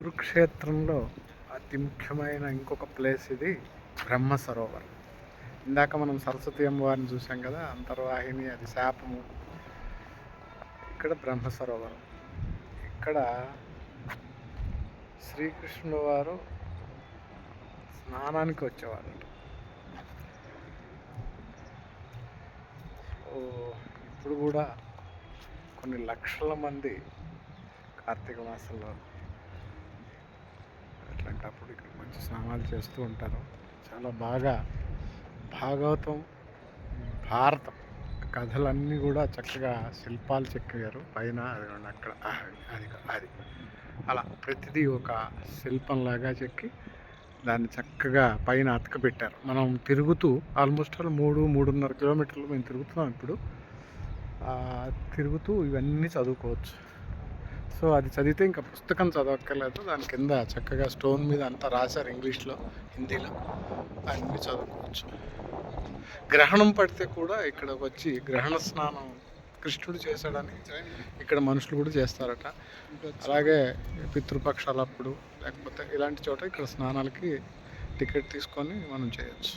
కురుక్షేత్రంలో అతి ముఖ్యమైన ఇంకొక ప్లేస్ ఇది బ్రహ్మ సరోవరం. ఇందాక మనం సరస్వతి అమ్మవారిని చూసాం కదా, అంతర్వాహిని అది శాపము. ఇక్కడ బ్రహ్మ సరోవరం. ఇక్కడ శ్రీకృష్ణుల వారు స్నానానికి వచ్చేవారు. ఇప్పుడు కూడా కొన్ని లక్షల మంది కార్తీక మాసంలో అట్లాంటప్పుడు ఇక్కడ మంచి స్నానాలు చేస్తూ ఉంటారు. చాలా బాగా భాగవతం, భారతం కథలన్నీ కూడా చక్కగా శిల్పాలు చెక్కారు పైన. అది అక్కడ అది అది అలా ప్రతిదీ ఒక శిల్పంలాగా చెక్కి దాన్ని చక్కగా పైన అతక పెట్టారు. మనం తిరుగుతూ ఆల్మోస్ట్ 3-3.5 కిలోమీటర్లు మేము తిరుగుతున్నాం ఇప్పుడు. తిరుగుతూ ఇవన్నీ చదువుకోవచ్చు. సో అది చదివితే ఇంకా పుస్తకం చదవక్కర్లేదు, దాని కింద చక్కగా స్టోన్ మీద అంతా రాశారు ఇంగ్లీష్లో, హిందీలో, అన్నీ చదువుకోవచ్చు. గ్రహణం పడితే కూడా ఇక్కడ వచ్చి గ్రహణ స్నానం కృష్ణుడు చేశాడని ఇక్కడ మనుషులు కూడా చేస్తారట. అలాగే పితృపక్షాలప్పుడు లేకపోతే ఇలాంటి చోట ఇక్కడ స్నానాలకి టికెట్ తీసుకొని మనం చేయొచ్చు.